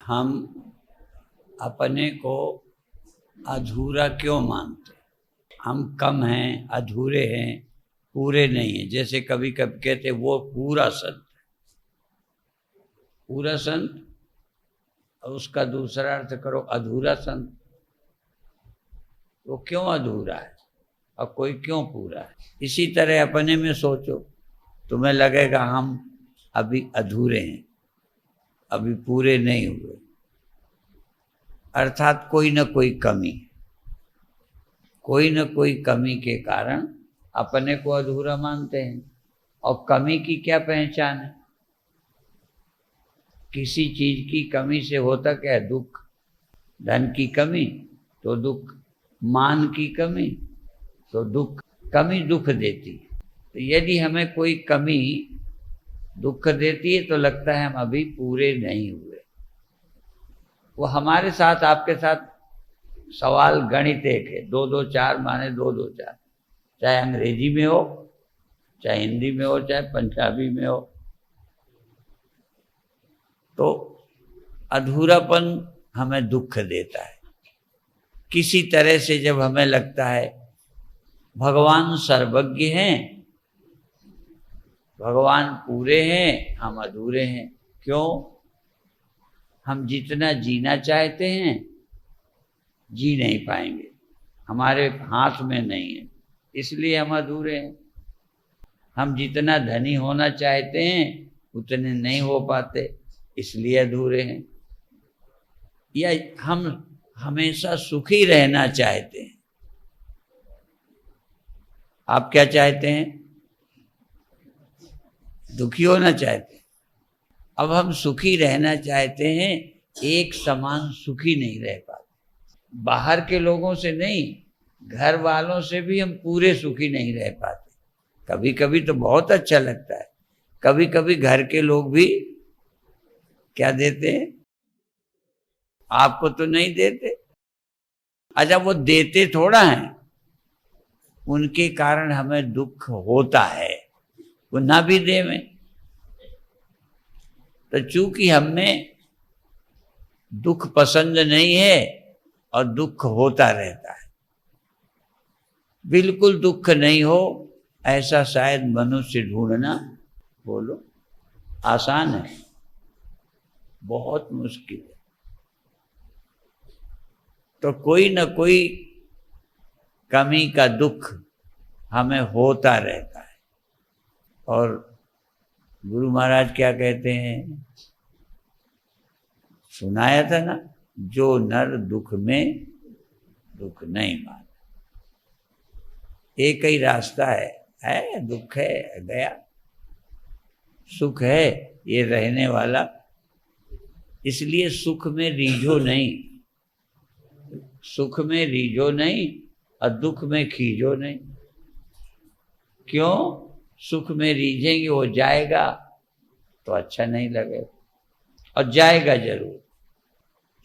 हम अपने को अधूरा क्यों मानते? हम कम हैं, अधूरे हैं, पूरे नहीं हैं। जैसे कभी कभी कहते वो पूरा संत, पूरा संत, और उसका दूसरा अर्थ करो अधूरा संत। वो क्यों अधूरा है और कोई क्यों पूरा है? इसी तरह अपने में सोचो, तुम्हें लगेगा हम अभी अधूरे हैं, अभी पूरे नहीं हुए, अर्थात कोई न कोई कमी, कोई न कोई कमी के कारण अपने को अधूरा मानते हैं। और कमी की क्या पहचान है? किसी चीज की कमी से होता क्या है? दुख। धन की कमी तो दुख, मान की कमी तो दुख। कमी दुख देती है। तो यदि हमें कोई कमी दुख देती है तो लगता है हम अभी पूरे नहीं हुए। वो हमारे साथ, आपके साथ सवाल गणित एक है, 2 2 4 माने 2 2 4, चाहे अंग्रेजी में हो, चाहे हिंदी में हो, चाहे पंजाबी में हो। तो अधूरापन हमें दुख देता है। किसी तरह से जब हमें लगता है भगवान सर्वज्ञ हैं, भगवान पूरे हैं, हम अधूरे हैं। क्यों? हम जितना जीना चाहते हैं जी नहीं पाएंगे, हमारे हाथ में नहीं है, इसलिए हम अधूरे हैं। हम जितना धनी होना चाहते हैं उतने नहीं हो पाते, इसलिए अधूरे हैं। या हम हमेशा सुखी रहना चाहते हैं। आप क्या चाहते हैं? दुखी होना चाहते हैं। अब हम सुखी रहना चाहते हैं, एक समान सुखी नहीं रह पाते। बाहर के लोगों से नहीं, घर वालों से भी हम पूरे सुखी नहीं रह पाते। कभी कभी तो बहुत अच्छा लगता है, कभी कभी घर के लोग भी क्या देते हैं, आपको तो नहीं देते। अच्छा, वो देते थोड़ा है, उनके कारण हमें दुख होता है, वो ना भी देवें। तो चूंकि हमें दुख पसंद नहीं है और दुख होता रहता है। बिल्कुल दुख नहीं हो ऐसा शायद मनुष्य ढूंढना, बोलो, आसान है, बहुत मुश्किल है। तो कोई न कोई कमी का दुख हमें होता रहता है। और गुरु महाराज क्या कहते हैं, सुनाया था ना, जो नर दुख में दुख नहीं माना। एक ही रास्ता है, दुख है गया, सुख है ये रहने वाला। इसलिए सुख में रीझो नहीं, सुख में रीझो नहीं और दुख में खींचो नहीं। क्यों? सुख में रीझेंगे वो जाएगा तो अच्छा नहीं लगेगा, और जाएगा जरूर।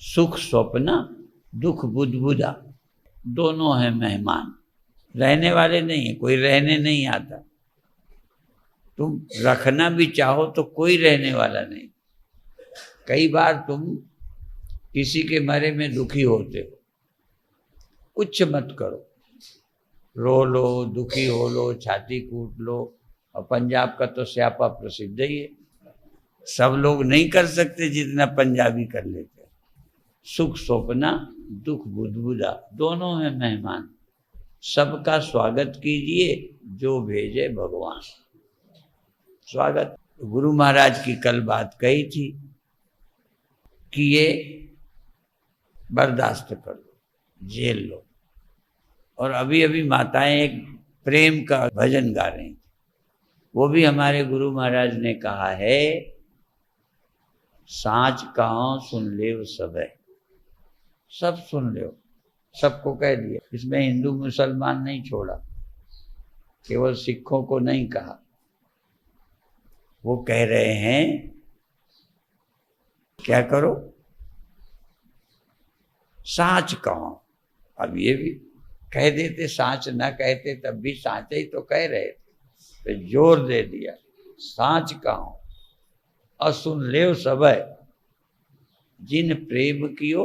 सुख स्वप्न, दुख बुदबुदा, दोनों हैं मेहमान, रहने वाले नहीं है। कोई रहने नहीं आता। तुम रखना भी चाहो तो कोई रहने वाला नहीं। कई बार तुम किसी के मरे में दुखी होते हो, कुछ मत करो, रो लो, दुखी हो लो, छाती कूट लो। और पंजाब का तो स्यापा प्रसिद्ध ही है, सब लोग नहीं कर सकते जितना पंजाबी कर लेते। सुख स्वप्ना, दुख बुदबुदा, दोनों हैं मेहमान। सबका स्वागत कीजिए जो भेजे भगवान। स्वागत। गुरु महाराज की कल बात कही थी कि ये बर्दाश्त कर लो, झेल लो। और अभी अभी माताएं एक प्रेम का भजन गा रही थी, वो भी हमारे गुरु महाराज ने कहा है, साँच कहाँ सुन ले सब है। सब सुन लो, सबको कह दिया। इसमें हिंदू मुसलमान नहीं छोड़ा, केवल सिखों को नहीं कहा। वो कह रहे हैं क्या करो, साँच कहो। अब ये भी कह देते, साँच ना कहते तब भी साँच ही तो कह रहे थे, तो जोर दे दिया, साँच कहो और सुन ले सब है। जिन प्रेम कियो।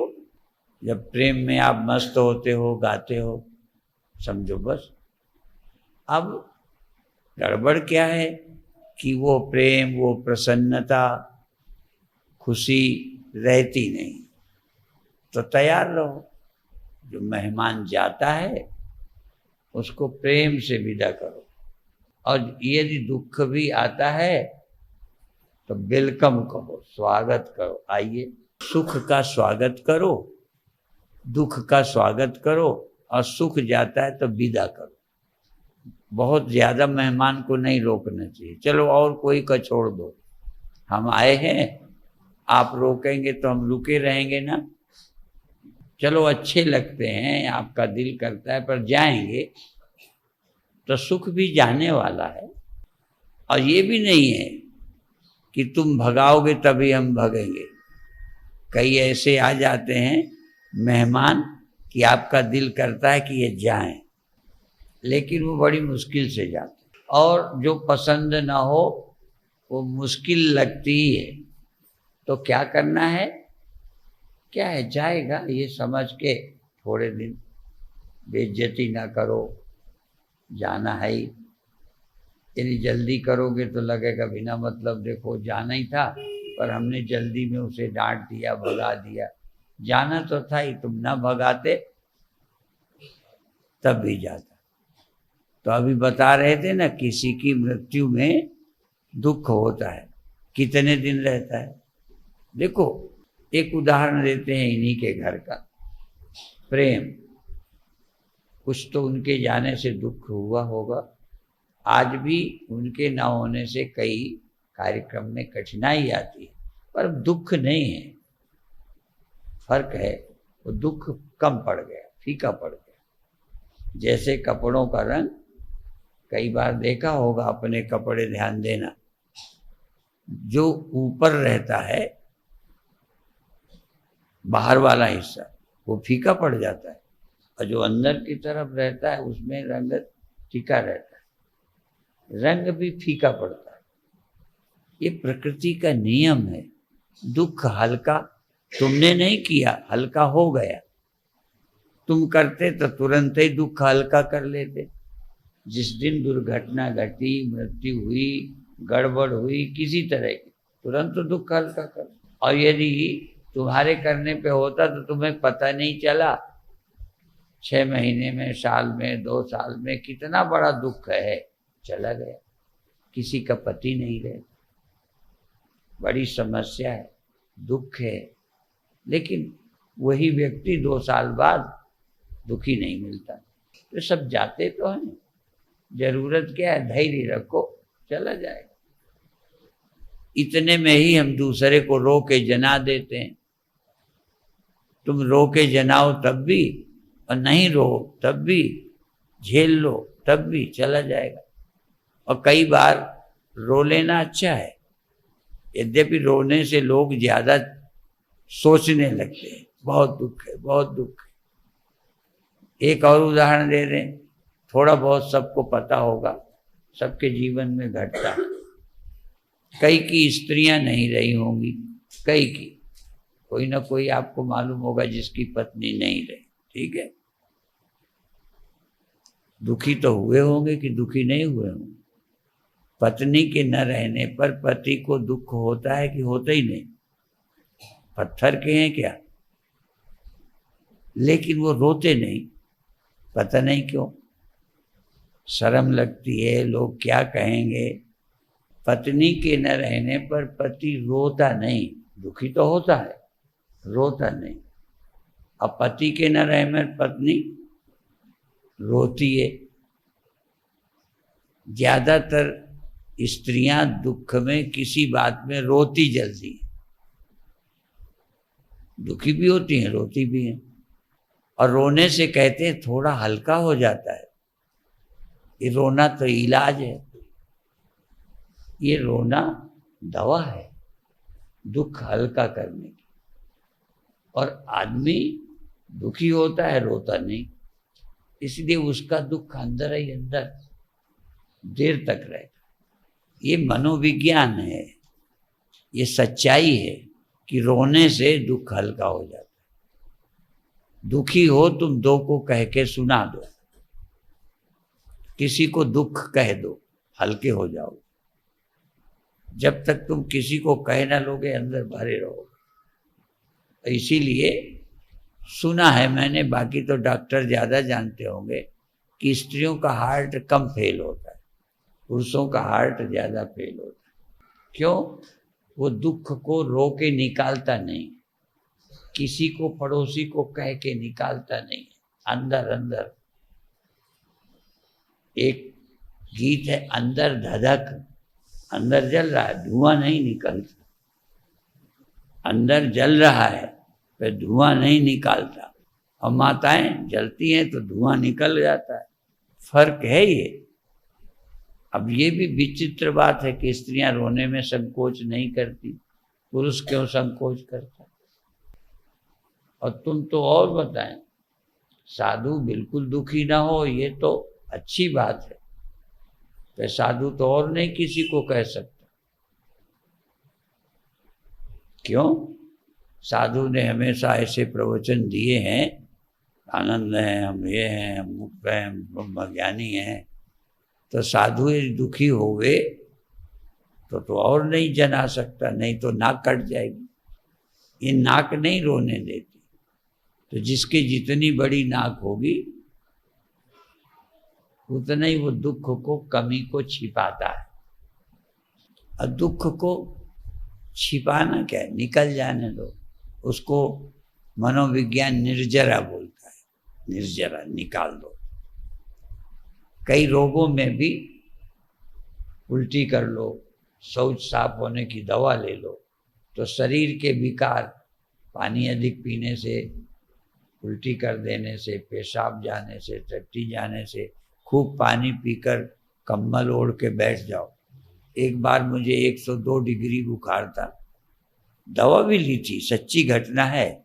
जब प्रेम में आप मस्त होते हो, गाते हो, समझो बस। अब गड़बड़ क्या है कि वो प्रेम, वो प्रसन्नता, खुशी रहती नहीं। तो तैयार रहो, जो मेहमान जाता है उसको प्रेम से विदा करो। और यदि दुख भी आता है तो वेलकम करो, स्वागत करो, आइए। सुख का स्वागत करो, दुख का स्वागत करो, और सुख जाता है तो विदा करो। बहुत ज़्यादा मेहमान को नहीं रोकना चाहिए। चलो और कोई का छोड़ दो, हम आए हैं, आप रोकेंगे तो हम रुके रहेंगे ना। चलो अच्छे लगते हैं, आपका दिल करता है, पर जाएंगे तो सुख भी जाने वाला है। और ये भी नहीं है कि तुम भगाओगे तभी हम भगेंगे। कई ऐसे आ जाते हैं मेहमान कि आपका दिल करता है कि ये जाएं, लेकिन वो बड़ी मुश्किल से जाते हैं। और जो पसंद ना हो वो मुश्किल लगती ही है। तो क्या करना है, क्या है, जाएगा ये समझ के थोड़े दिन बेइज्जती ना करो, जाना है ही। यदि जल्दी करोगे तो लगेगा बिना मतलब, देखो जाना ही था पर हमने जल्दी में उसे डांट दिया, भगा दिया। जाना तो था ही, तुम ना भगाते तब भी जाता। तो अभी बता रहे थे ना, किसी की मृत्यु में दुख होता है, कितने दिन रहता है। देखो एक उदाहरण देते हैं इन्हीं के घर का। प्रेम, कुछ तो उनके जाने से दुख हुआ होगा। आज भी उनके न होने से कई कार्यक्रम में कठिनाई आती है, पर दुख नहीं है। फर्क है, वो दुख कम पड़ गया, फीका पड़ गया। जैसे कपड़ों का रंग, कई बार देखा होगा अपने कपड़े, ध्यान देना, जो ऊपर रहता है बाहर वाला हिस्सा वो फीका पड़ जाता है, और जो अंदर की तरफ रहता है उसमें रंग टिका रहता है। रंग भी फीका पड़ता है, ये प्रकृति का नियम है। दुख हल्का तुमने नहीं किया, हल्का हो गया। तुम करते तो तुरंत ही दुख हल्का कर लेते। जिस दिन दुर्घटना घटी, मृत्यु हुई, गड़बड़ हुई किसी तरह की, तुरंत तो दुख हल्का कर। और यदि तुम्हारे करने पे होता तो तुम्हें पता नहीं चला, 6 महीने में, साल में, 2 साल में कितना बड़ा दुख है, चला गया। किसी का पति नहीं रहे, बड़ी समस्या है, दुख है। लेकिन वही व्यक्ति 2 साल बाद दुखी नहीं मिलता। तो सब जाते तो हैं, जरूरत क्या है, धैर्य रखो, चला जाएगा। इतने में ही हम दूसरे को रो के जना देते हैं। तुम रो के जनाओ तब भी, और नहीं रो तब भी, झेल लो तब भी, चला जाएगा। और कई बार रो लेना अच्छा है, यद्यपि रोने से लोग ज्यादा सोचने लगते हैं, बहुत दुख है, बहुत दुख है। एक और उदाहरण दे दें, थोड़ा बहुत सबको पता होगा, सबके जीवन में घटता है। कई की स्त्रियां नहीं रही होंगी, कई की, कोई ना कोई आपको मालूम होगा जिसकी पत्नी नहीं रही, ठीक है। दुखी तो हुए होंगे कि दुखी नहीं हुए होंगे। पत्नी के न रहने पर पति को दुख होता है कि होता ही नहीं, पत्थर के हैं क्या। लेकिन वो रोते नहीं, पता नहीं क्यों, शर्म लगती है, लोग क्या कहेंगे। पत्नी के न रहने पर पति रोता नहीं, दुखी तो होता है, रोता नहीं। अब पति के न रहने पर पत्नी रोती है। ज्यादातर स्त्रियां दुख में किसी बात में रोती जल्दी है, दुखी भी होती हैं, रोती भी हैं। और रोने से कहते हैं थोड़ा हल्का हो जाता है। ये रोना तो इलाज है, ये रोना दवा है दुख हल्का करने की। और आदमी दुखी होता है, रोता नहीं, इसलिए उसका दुख अंदर ही अंदर देर तक रहता है। ये मनोविज्ञान है, ये सच्चाई है। कि रोने से दुख हल्का हो जाता है। दुखी हो तुम दो को कह के सुना दो, किसी को दुख कह दो, हल्के हो जाओ। जब तक तुम किसी को कह ना लोगे अंदर भरे रहोगे। इसीलिए सुना है मैंने, बाकी तो डॉक्टर ज्यादा जानते होंगे, कि स्त्रियों का हार्ट कम फेल होता है, पुरुषों का हार्ट ज्यादा फेल होता है। क्यों? वो दुख को रो के निकालता नहीं, किसी को पड़ोसी को कह के निकालता नहीं, अंदर अंदर। एक गीत है, अंदर धधक, अंदर जल रहा है, धुआं नहीं निकलता। अंदर जल रहा है पर धुआं नहीं निकालता, और माताएं जलती हैं तो धुआं निकल जाता है। फर्क है ये। अब ये भी विचित्र बात है कि स्त्रियां रोने में संकोच नहीं करती, पुरुष क्यों संकोच करता? और तुम तो और बताएं, साधु बिल्कुल दुखी ना हो ये तो अच्छी बात है, तो साधु तो और नहीं किसी को कह सकता। क्यों? साधु ने हमेशा ऐसे प्रवचन दिए हैं, आनंद है, हम ये हैं, हम मुक्त हैं, हम ब्रह्मज्ञानी हैं। तो साधु दुखी हो गए तो और नहीं जना सकता, नहीं तो नाक कट जाएगी। ये नाक नहीं रोने देती, तो जिसकी जितनी बड़ी नाक होगी उतना ही वो दुख को, कमी को छिपाता है। और दुख को छिपाना क्या है, निकल जाने दो उसको। मनोविज्ञान निर्जरा बोलता है, निर्जरा निकाल दो। कई रोगों में भी उल्टी कर लो, शौच साफ होने की दवा ले लो, तो शरीर के विकार, पानी अधिक पीने से, उल्टी कर देने से, पेशाब जाने से, टट्टी जाने से, खूब पानी पीकर कंबल ओढ़ के बैठ जाओ। एक बार मुझे 102 डिग्री बुखार था, दवा भी ली थी, सच्ची घटना है,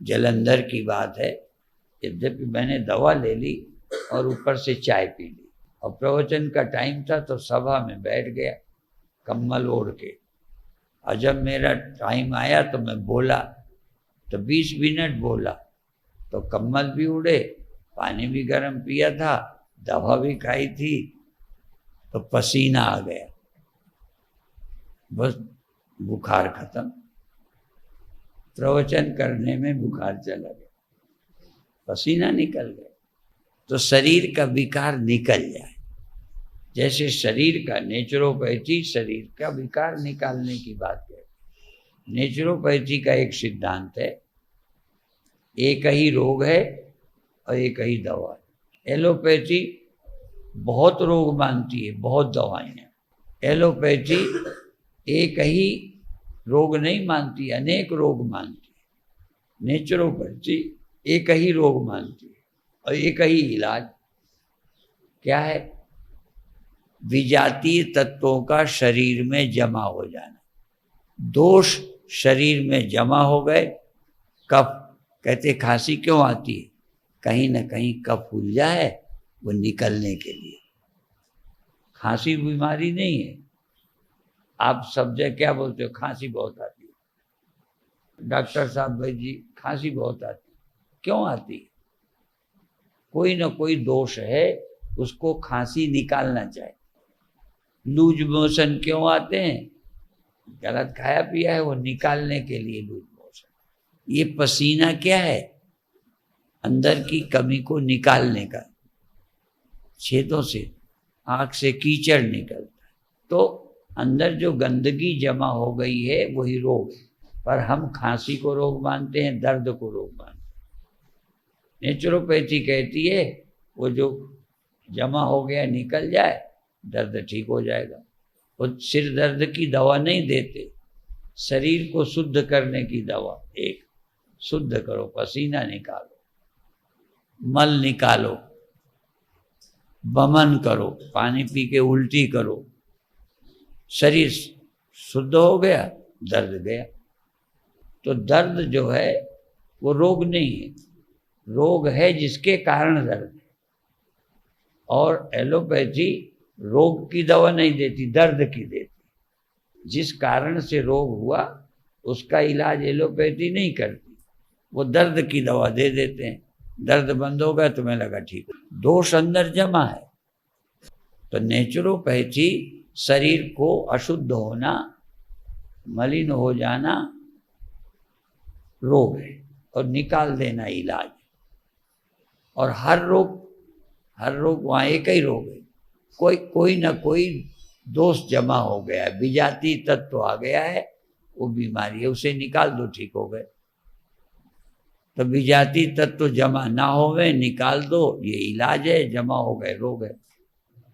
जलंधर की बात है। यद्यपि मैंने दवा ले ली और ऊपर से चाय पी ली, और प्रवचन का टाइम था तो सभा में बैठ गया कम्बल ओढ़ के। और जब मेरा टाइम आया तो मैं बोला, तो 20 मिनट बोला, तो कम्बल भी उड़े, पानी भी गर्म पिया था, दवा भी खाई थी, तो पसीना आ गया, बस बुखार खत्म। प्रवचन करने में बुखार चला गया, पसीना निकल गया। तो शरीर का विकार निकल जाए, जैसे शरीर का नेचुरोपैथी शरीर का विकार निकालने की बात है। नेचुरोपैथी का एक सिद्धांत है, एक ही रोग है और एक ही दवा है। एलोपैथी बहुत रोग मानती है, बहुत दवाएं। एलोपैथी एक ही रोग नहीं मानती, अनेक रोग मानती है। नेचुरोपैथी एक ही रोग मानती है और एक ही इलाज क्या है, विजातीय तत्वों का शरीर में जमा हो जाना। दोष शरीर में जमा हो गए, कफ, कहते खांसी क्यों आती है, कहीं ना कहीं कफ उलझा है, वो निकलने के लिए। खांसी बीमारी नहीं है। आप सब जगह क्या बोलते हो, खांसी बहुत आती है, डॉक्टर साहब भाई जी खांसी बहुत आती है, क्यों आती है? कोई ना कोई दोष है, उसको खांसी निकालना चाहिए। लूज मोशन क्यों आते हैं? गलत खाया पिया है, वो निकालने के लिए लूज मोशन। ये पसीना क्या है, अंदर की कमी को निकालने का। छेदों से, आंख से कीचड़ निकलता है, तो अंदर जो गंदगी जमा हो गई है वही रोग है। पर हम खांसी को रोग मानते हैं, दर्द को रोग मानते हैं। नेचुरोपैथी कहती है वो जो जमा हो गया निकल जाए, दर्द ठीक हो जाएगा। वो सिर दर्द की दवा नहीं देते, शरीर को शुद्ध करने की दवा। एक, शुद्ध करो, पसीना निकालो, मल निकालो, वमन करो, पानी पी के उल्टी करो, शरीर शुद्ध हो गया, दर्द गया। तो दर्द जो है वो रोग नहीं है, रोग है जिसके कारण दर्द है। और एलोपैथी रोग की दवा नहीं देती, दर्द की देती। जिस कारण से रोग हुआ उसका इलाज एलोपैथी नहीं करती, वो दर्द की दवा दे देते हैं, दर्द बंद हो गया तुम्हें लगा ठीक। दोष अंदर जमा है। तो नेचुरोपैथी शरीर को अशुद्ध होना, मलिन हो जाना रोग है और निकाल देना इलाज। और हर रोग वहाँ एक ही रोग है, कोई ना कोई दोष जमा हो गया है, विजातीय तत्व आ गया है, वो बीमारी है, उसे निकाल दो ठीक हो गए। तो विजातीय तत्व जमा ना होवे निकाल दो, ये इलाज है, जमा हो गए रोग है।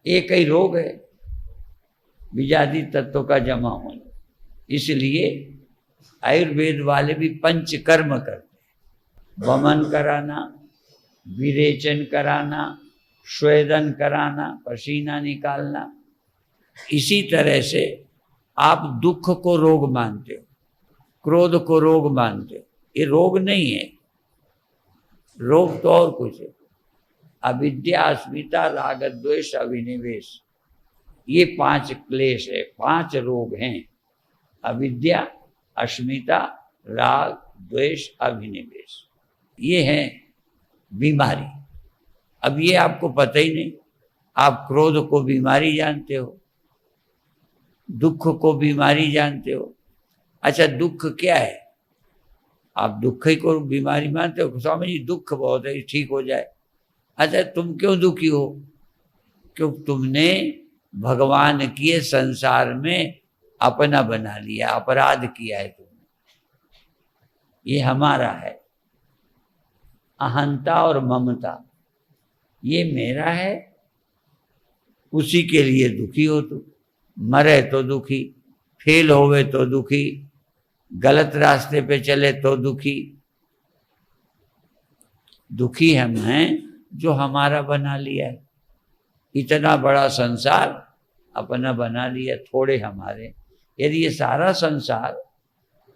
एक ही रोग है विजातीय तत्व का जमा होना। इसलिए आयुर्वेद वाले भी पंचकर्म करते हैं, वमन कराना, विरेचन कराना, स्वेदन कराना, पसीना निकालना। इसी तरह से आप दुख को रोग मानते हो, क्रोध को रोग मानते हो, ये रोग नहीं है। रोग तो और कुछ है, अविद्या, अस्मिता, राग, द्वेष, अभिनिवेश, ये 5 क्लेश है, 5 रोग हैं। अविद्या, अस्मिता, राग, द्वेष, अभिनिवेश, ये है बीमारी। अब ये आपको पता ही नहीं, आप क्रोध को बीमारी जानते हो, दुख को बीमारी जानते हो। अच्छा, दुख क्या है? आप दुख ही को बीमारी मानते हो। स्वामी जी दुख बहुत है, ठीक हो जाए। अच्छा, तुम क्यों दुखी हो? क्यों? तुमने भगवान के संसार में अपना बना लिया, अपराध किया है तुमने। ये हमारा है, अहंता और ममता, ये मेरा है, उसी के लिए दुखी हो तुम। मरे तो दुखी, फेल होवे तो दुखी, गलत रास्ते पे चले तो दुखी। दुखी हम हैं जो हमारा बना लिया है। इतना बड़ा संसार अपना बना लिया, थोड़े हमारे। यदि ये सारा संसार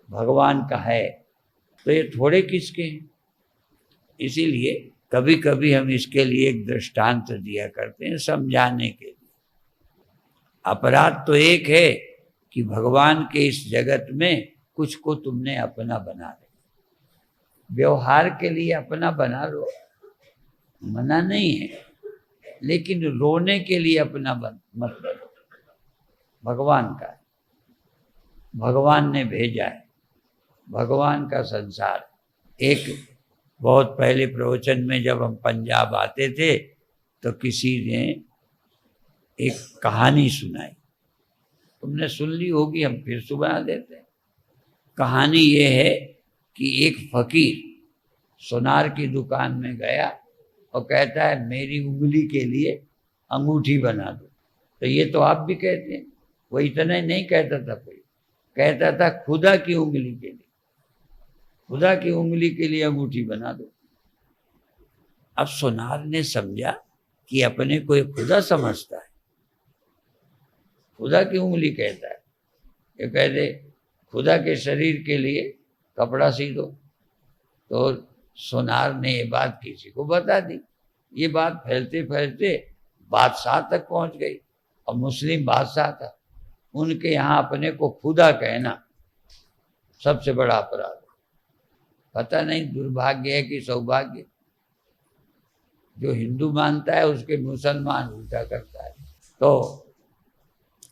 भगवान का है तो ये थोड़े किसके हैं? इसीलिए कभी कभी हम इसके लिए एक दृष्टांत दिया करते हैं, समझाने के लिए। अपराध तो एक है कि भगवान के इस जगत में कुछ को तुमने अपना बना लिया। व्यवहार के लिए अपना बना लो, मना नहीं है, लेकिन रोने के लिए अपना मत बनो। भगवान का है, भगवान ने भेजा है, भगवान का संसार। एक बहुत पहले प्रवचन में जब हम पंजाब आते थे तो किसी ने एक कहानी सुनाई, तुमने सुन ली होगी, हम फिर सुना देते हैं। कहानी ये है कि एक फकीर सोनार की दुकान में गया और कहता है मेरी उंगली के लिए अंगूठी बना दो। तो ये तो आप भी कहते हैं, वो इतना ही नहीं कहता था, कोई कहता था खुदा की उंगली के लिए, खुदा की उंगली के लिए अंगूठी बना दो। अब सोनार ने समझा कि अपने को ये खुदा समझता है, खुदा की उंगली कहता है। ये कहते खुदा के शरीर के लिए कपड़ा सी दो। तो सोनार ने ये बात किसी को बता दी। ये बात फैलते फैलते बादशाह तक पहुंच गई, और मुस्लिम बादशाह था, उनके यहाँ अपने को खुदा कहना सबसे बड़ा अपराध। पता नहीं दुर्भाग्य है कि सौभाग्य, जो हिंदू मानता है उसके मुसलमान उल्टा करता है। तो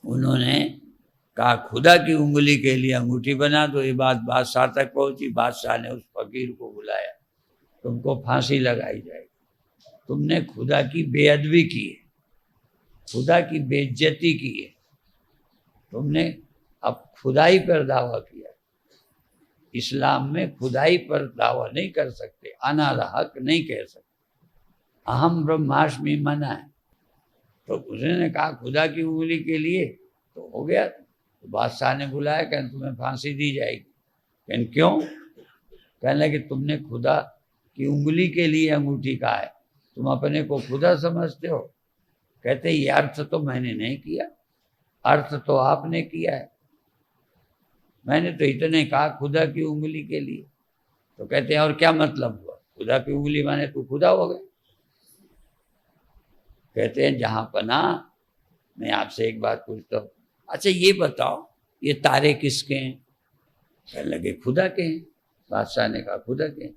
उन्होंने कहा खुदा की उंगली के लिए अंगूठी बना दो। ये बात बादशाह तक पहुंची। बादशाह ने उस फकीर को बुलाया, तुमको फांसी लगाई जाएगी, तुमने खुदा की बेअदबी की है, खुदा की बेइज्जती की है, तुमने अब खुदाई पर दावा किया। इस्लाम में खुदाई पर दावा नहीं कर सकते, अना हक नहीं कह सकते, अहम ब्रह्मास्मि मना है। तो उसने कहा खुदा की उंगली के लिए, तो हो गया। तो बादशाह ने बुलाया, कहने तुम्हें फांसी दी जाएगी। कहने क्यों? कहने लगे तुमने खुदा की उंगली के लिए अंगूठी कहा है, तुम अपने को खुदा समझते हो। कहते ये अर्थ तो मैंने नहीं किया, अर्थ तो आपने किया है, मैंने तो इतने कहा खुदा की उंगली के लिए। तो कहते हैं और क्या मतलब हुआ? खुदा की उंगली माने तू खुदा हो गए। कहते हैं जहां पना, मैं आपसे एक बात पूछता हूँ, अच्छा ये बताओ ये तारे किसके हैं? कहने लगे खुदा के हैं। बादशाह ने कहा खुदा के हैं।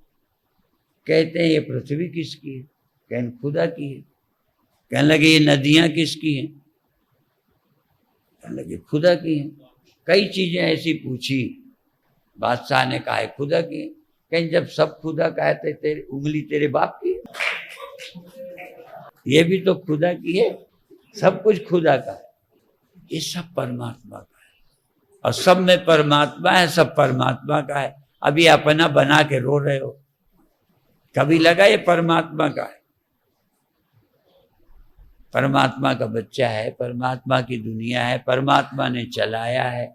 कहते हैं ये पृथ्वी किसकी है? कहने खुदा की है। कहने लगे ये नदियां किसकी हैं? कहने लगे खुदा की हैं। कई चीजें ऐसी पूछी, बादशाह ने कहा है खुदा की है। कहीं जब सब खुदा का है तो तेरी उंगली तेरे बाप की है? ये भी तो खुदा की है, सब कुछ खुदा का है। ये सब परमात्मा का है और सब में परमात्मा है, सब परमात्मा का है। अभी अपना बना के रो रहे हो, कभी लगा ये परमात्मा का है? परमात्मा का बच्चा है, परमात्मा की दुनिया है, परमात्मा ने चलाया है।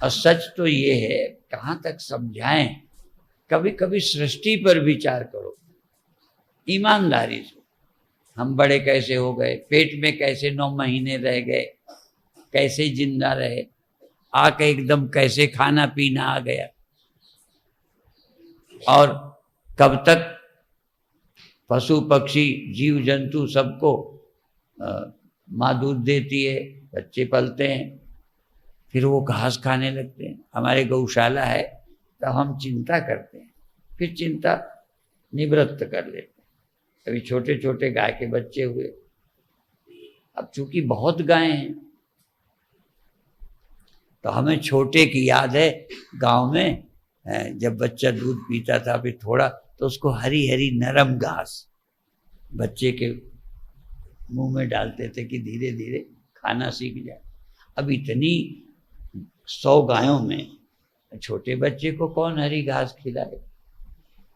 और सच तो ये है, कहाँ तक समझाएं, कभी कभी सृष्टि पर विचार करो ईमानदारी से। हम बड़े कैसे हो गए, पेट में कैसे 9 महीने रह गए, कैसे जिंदा रहे, आके एकदम कैसे खाना पीना आ गया, और कब तक पशु पक्षी जीव जंतु सबको माँ दूध देती है, बच्चे पलते हैं, फिर वो घास खाने लगते हैं। हमारे गौशाला है तो हम चिंता करते हैं, फिर चिंता निवृत्त कर लेते हैं। अभी छोटे छोटे गाय के बच्चे हुए, अब चूंकि बहुत गाय हैं तो हमें छोटे की याद है, गांव में जब बच्चा दूध पीता था फिर थोड़ा तो उसको हरी हरी नरम घास बच्चे के मुंह में डालते थे कि धीरे धीरे खाना सीख जाए। अब इतनी 100 गायों में छोटे बच्चे को कौन हरी घास खिलाए?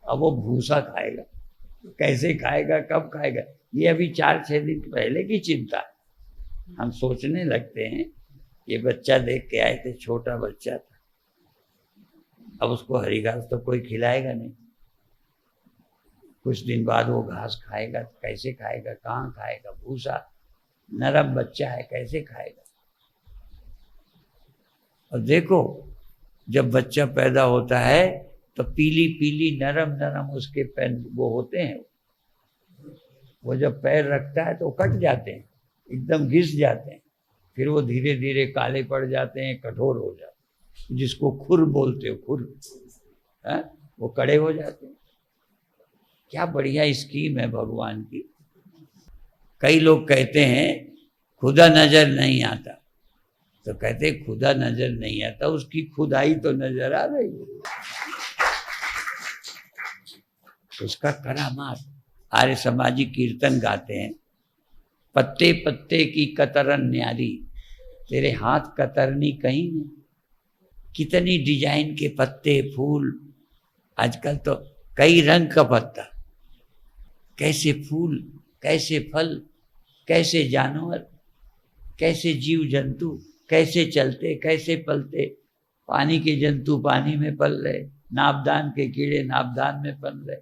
अब वो भूसा खाएगा, कैसे खाएगा, कब खाएगा? ये अभी 4-6 दिन पहले की चिंता है। हम सोचने लगते हैं, ये बच्चा देख के आए थे, छोटा बच्चा था, अब उसको हरी घास तो कोई खिलाएगा नहीं। कुछ दिन बाद वो घास खाएगा, कैसे खाएगा, कहाँ खाएगा? भूसा, नरम बच्चा है, कैसे खाएगा? और देखो जब बच्चा पैदा होता है तो पीली पीली नरम नरम उसके पैर वो होते हैं, वो जब पैर रखता है तो कट जाते हैं, एकदम घिस जाते हैं, फिर वो धीरे धीरे काले पड़ जाते हैं, कठोर हो जाते हैं, जिसको खुर बोलते हो, खुर है, वो कड़े हो जाते हैं। क्या बढ़िया स्कीम है भगवान की। कई लोग कहते हैं खुदा नजर नहीं आता, तो कहते खुदा नजर नहीं आता, उसकी खुदाई तो नजर आ रही है, उसका करामात। आर्य समाजी कीर्तन गाते हैं, पत्ते पत्ते की कतरन न्यारी, तेरे हाथ कतरनी कहीं नहीं। कितनी डिजाइन के पत्ते फूल, आजकल तो कई रंग का पत्ता, कैसे फूल, कैसे फल, कैसे जानवर, कैसे जीव जंतु, कैसे चलते, कैसे पलते। पानी के जंतु पानी में पल रहे, नाबदान के कीड़े नाबदान में पल रहे,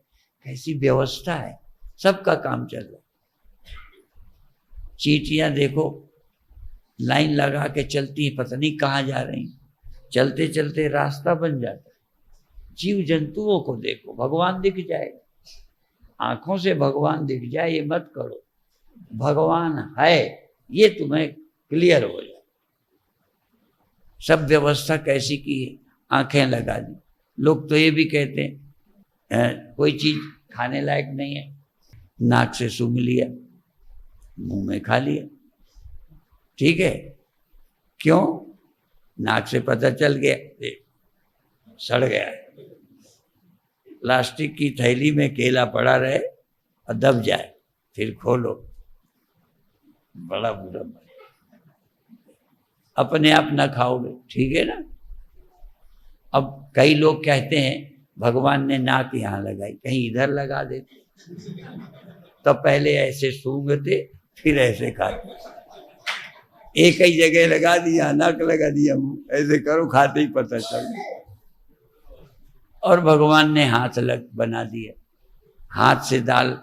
कैसी व्यवस्था है, सबका काम चल रहा है। चींटियां देखो लाइन लगा के चलती है, पता नहीं कहाँ जा रही, चलते चलते रास्ता बन जाता है। जीव जंतुओं को देखो, भगवान दिख जाएगा। आंखों से भगवान दिख जाए ये मत करो, भगवान है ये तुम्हें क्लियर हो जाए। सब व्यवस्था कैसी की है, आंखें लगा दी। लोग तो ये भी कहते हैं कोई चीज खाने लायक नहीं है, नाक से सूंघ लिया, मुंह में खा लिया, ठीक है, क्यों? नाक से पता चल गया सड़ गया है। प्लास्टिक की थैली में केला पड़ा रहे और दब जाए, फिर खोलो, बड़ा बुरा। अपने आप ना खाओगे, ठीक है ना। अब कई लोग कहते हैं भगवान ने नाक यहाँ लगाई, कहीं इधर लगा देते, तो पहले ऐसे सूंघते फिर ऐसे खाते। एक ही जगह लगा दिया, नाक लगा दिया, मुंह ऐसे करो, खाते ही पता चल गया। और भगवान ने हाथ लग बना दिया, हाथ से दाल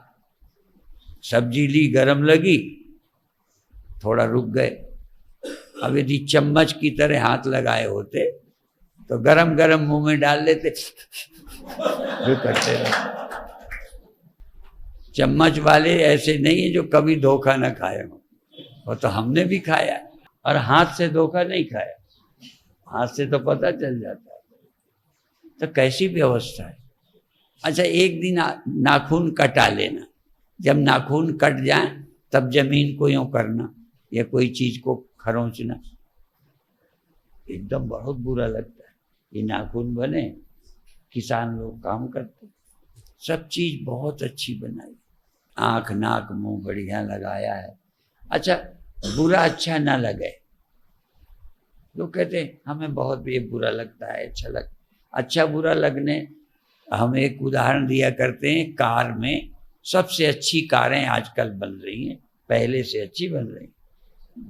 सब्जी ली, गरम लगी, थोड़ा रुक गए। अब यदि चम्मच की तरह हाथ लगाए होते तो गरम गरम मुंह में डाल लेते, जो करते रहे। चम्मच वाले ऐसे नहीं है जो कभी धोखा ना खाए हो, वो तो हमने भी खाया, और हाथ से धोखा नहीं खाया, हाथ से तो पता चल जाता है। तो कैसी व्यवस्था है। अच्छा, एक दिन नाखून कटा लेना, जब नाखून कट जाए तब जमीन को यूं करना या कोई चीज को खरोंचना, एकदम बहुत बुरा लगता है। ये नाखून बने, किसान लोग काम करते, सब चीज बहुत अच्छी बनाई, आंख नाक मुंह बढ़िया लगाया है। अच्छा, बुरा अच्छा ना लगे, लोग कहते हैं हमें बहुत ये बुरा लगता है, अच्छा बुरा लगने। हम एक उदाहरण दिया करते हैं, कार में सबसे अच्छी कारें आजकल बन रही हैं, पहले से अच्छी बन रही हैं।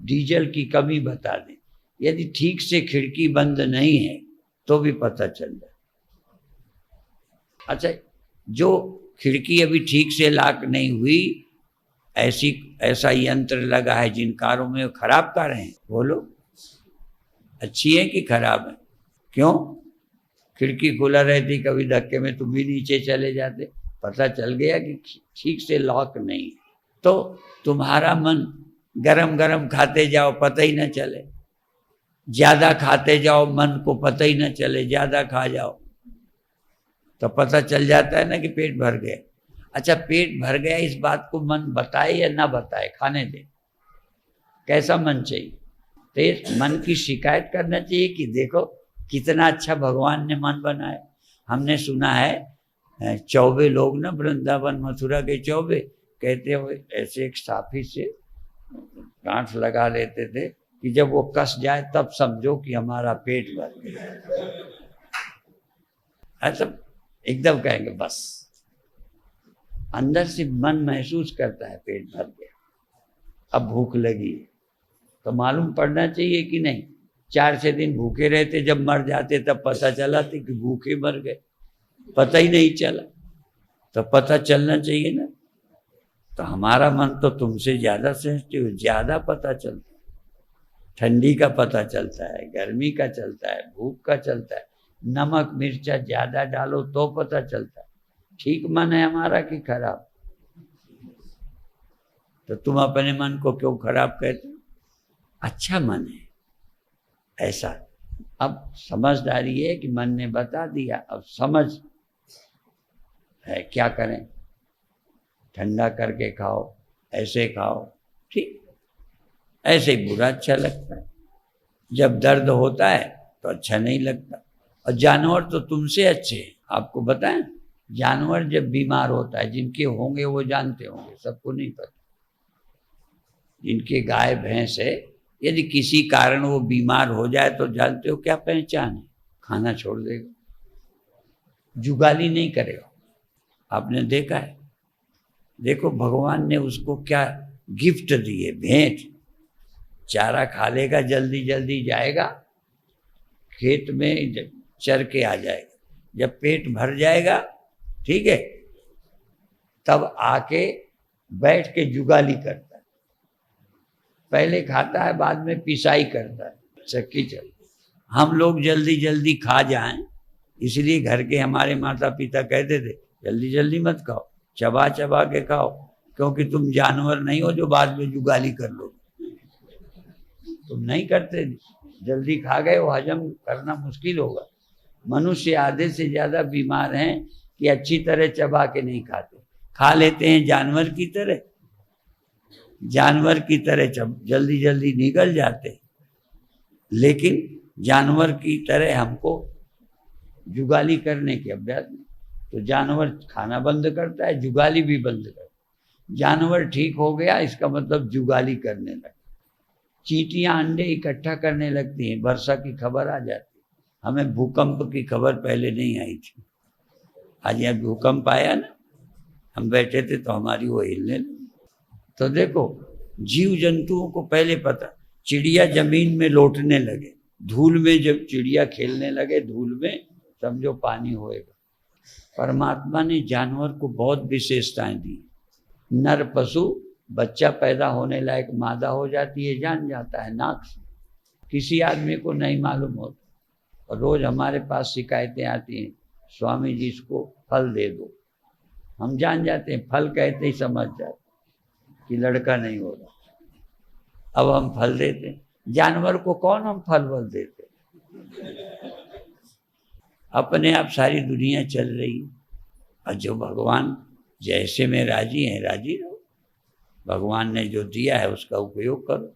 डीजल की कमी बता दें, यदि ठीक से खिड़की बंद नहीं है तो भी पता चल जाए। अच्छा, जो खिड़की अभी ठीक से लॉक नहीं हुई, ऐसा यंत्र लगा है जिन कारों में, खराब कारें हैं, बोलो अच्छी है कि खराब है? क्यों? खिड़की खुला रहती, कभी धक्के में तुम भी नीचे चले जाते, पता चल गया कि ठीक से लॉक नहीं है। तो तुम्हारा मन गरम गरम खाते जाओ, पता ही ना चले, ज्यादा खाते जाओ, मन को पता ही ना चले, ज्यादा खा जाओ तो पता चल जाता है ना कि पेट भर गया। अच्छा, पेट भर गया इस बात को मन बताए या ना बताए, खाने दे, कैसा मन चाहिए? तो इस मन की शिकायत करना चाहिए कि देखो कितना अच्छा भगवान ने मन बनाया। हमने सुना है चौबे लोग ना, वृंदावन मथुरा के चौबे, कहते हुए ऐसे एक साफी से गांठ लगा लेते थे कि जब वो कस जाए तब समझो कि हमारा पेट भर गया। ऐसा एकदम कहेंगे, बस अंदर से मन महसूस करता है पेट भर गया, अब भूख लगी है, तो मालूम पड़ना चाहिए कि नहीं। 4-6 दिन भूखे रहते, जब मर जाते तब पता चला था कि भूखे मर गए, पता ही नहीं चला, तो पता चलना चाहिए ना। तो हमारा मन तो तुमसे ज्यादा सेंसिटिव, ज्यादा पता चलता है, ठंडी का पता चलता है, गर्मी का चलता है, भूख का चलता है, नमक मिर्चा ज्यादा डालो तो पता चलता है ठीक मन है हमारा कि खराब। तो तुम अपने मन को क्यों खराब कहते हो? अच्छा मन है ऐसा। अब समझदारी है कि मन ने बता दिया, अब समझ है क्या करें, ठंडा करके खाओ, ऐसे खाओ, ठीक, ऐसे ही बुरा अच्छा लगता है। जब दर्द होता है तो अच्छा नहीं लगता। और जानवर तो तुमसे अच्छे हैं, आपको बताएं, जानवर जब बीमार होता है, जिनके होंगे वो जानते होंगे, सबको नहीं पता, जिनके गाय भैंस है, यदि किसी कारण वो बीमार हो जाए तो जानते हो क्या पहचान है? खाना छोड़ देगा, जुगाली नहीं करेगा। आपने देखा है, देखो भगवान ने उसको क्या गिफ्ट दिए, भेंट, चारा खा लेगा, जल्दी जल्दी जाएगा खेत में, चर के आ जाएगा, जब पेट भर जाएगा, ठीक है, तब आके बैठ के जुगाली करता है, पहले खाता है बाद में पिसाई करता है, चक्की चल। हम लोग जल्दी जल्दी खा जाएं, इसलिए घर के हमारे माता पिता कहते थे जल्दी जल्दी मत खाओ, चबा चबा के खाओ, क्योंकि तुम जानवर नहीं हो जो बाद में जुगाली कर लो। तुम नहीं करते, जल्दी खा गए, वो हजम करना मुश्किल होगा। मनुष्य आधे से ज्यादा बीमार हैं कि अच्छी तरह चबा के नहीं खाते, खा लेते हैं जानवर की तरह, जानवर की तरह जल्दी जल्दी निकल जाते, लेकिन जानवर की तरह हमको जुगाली करने के अभ्यास नहीं। तो जानवर खाना बंद करता है, जुगाली भी बंद करता है। जानवर ठीक हो गया इसका मतलब जुगाली करने लगता, चींटियां अंडे इकट्ठा करने लगती हैं, वर्षा की खबर आ जाती। हमें भूकंप की खबर पहले नहीं आई थी, आज यहाँ भूकंप आया ना, हम बैठे थे तो हमारी वो हिलने लगी। तो देखो जीव जंतुओं को पहले पता, चिड़िया जमीन में लौटने लगे, धूल में जब चिड़िया खेलने लगे धूल में, समझो पानी होएगा। परमात्मा ने जानवर को बहुत विशेषताएं दी। नर पशु बच्चा पैदा होने लायक मादा हो जाती है, जान जाता है नाक से, किसी आदमी को नहीं मालूम होता। और रोज हमारे पास शिकायतें आती हैं, स्वामी जी इसको फल दे दो, हम जान जाते हैं, फल कहते ही समझ जाते कि लड़का नहीं हो रहा, अब हम फल देते हैं। जानवर को कौन हम फल वल देते? अपने आप सारी दुनिया चल रही है। और जो भगवान जैसे में राजी हैं, राजी रहो। भगवान ने जो दिया है उसका उपयोग करो।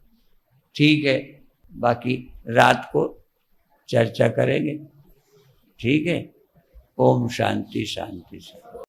ठीक है, बाकी रात को चर्चा करेंगे। ठीक है। ओम शांति शांति से।